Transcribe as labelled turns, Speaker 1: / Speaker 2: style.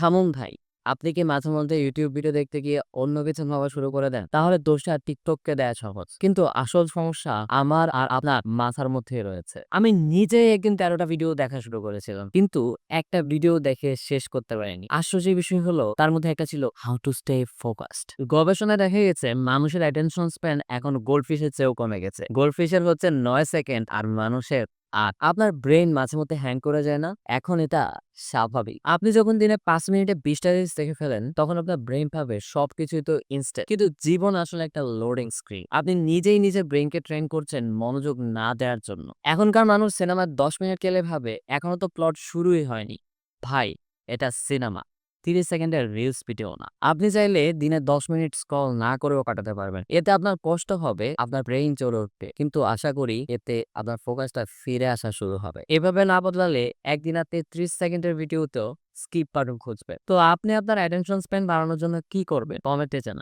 Speaker 1: থামুন ভাই। আপনি কি মাঝে মধ্যে YouTube ভিডিও দেখতে গিয়ে অন্য কিছু ভাবা শুরু করে দেন? তাহলে দোষটা TikTokকে দেয়া সহজ। কিন্তু আসল সমস্যা আমার আর আপনার মাথার মধ্যেই রয়েছে। আমি নিজেই একদিন ১৩ টা ভিডিও দেখা শুরু করেছিলাম। কিন্তু একটা ভিডিও দেখে শেষ করতে পারিনি। আশ্চর্যের বিষয় হলো তার মধ্যে একটা ছিল How to stay focused। গবেষণায় দেখা গেছে মানুষের attention span এখন গোল্ডফিশের চেয়েও কমে গেছে। গোল্ডফিশের হচ্ছে ৯ সেকেন্ড আর মানুষের আপনার ব্রেইন মাঝে মধ্যে হ্যাং করে যায় না? এখন এটা স্বাভাবিক। আপনি যখন দিনে ৫ মিনিটে ২০ টা রিলস দেখে ফেলেন, তখন আপনার ব্রেইন ভাবে সবকিছুই তো ইনস্ট্যান্ট। কিন্তু জীবন আসলে একটা লোডিং স্ক্রিন। আপনি নিজেই নিজের ব্রেইনকে ট্রেন করছেন মনোযোগ না দেওয়ার জন্য। এখনকার মানুষ সিনেমার ১০ মিনিট গেলে ভাবে, এখনো তো প্লট শুরুই হয়নি। ভাই, এটা সিনেমা। ৩০ সেকেন্ডের রিলস ভিডিও না। আপনি চাইলে দিনে ১০ মিনিট স্ক্রল না করেও কাটাতে পারবেন। এতে আপনার কষ্ট হবে, আপনার ব্রেইন চলে উঠবে। কিন্তু আশা করি এতে আপনার ফোকাসটা ফিরে আসা শুরু হবে। এভাবে না বদলালে একদিন আপনি ৩০ সেকেন্ডের ভিডিওতেও স্কিপ বাটন খুঁজবেন। তো আপনি আপনার অ্যাটেনশন স্প্যান বাড়ানোর জন্য কি করবেন? কমেন্টে জানান।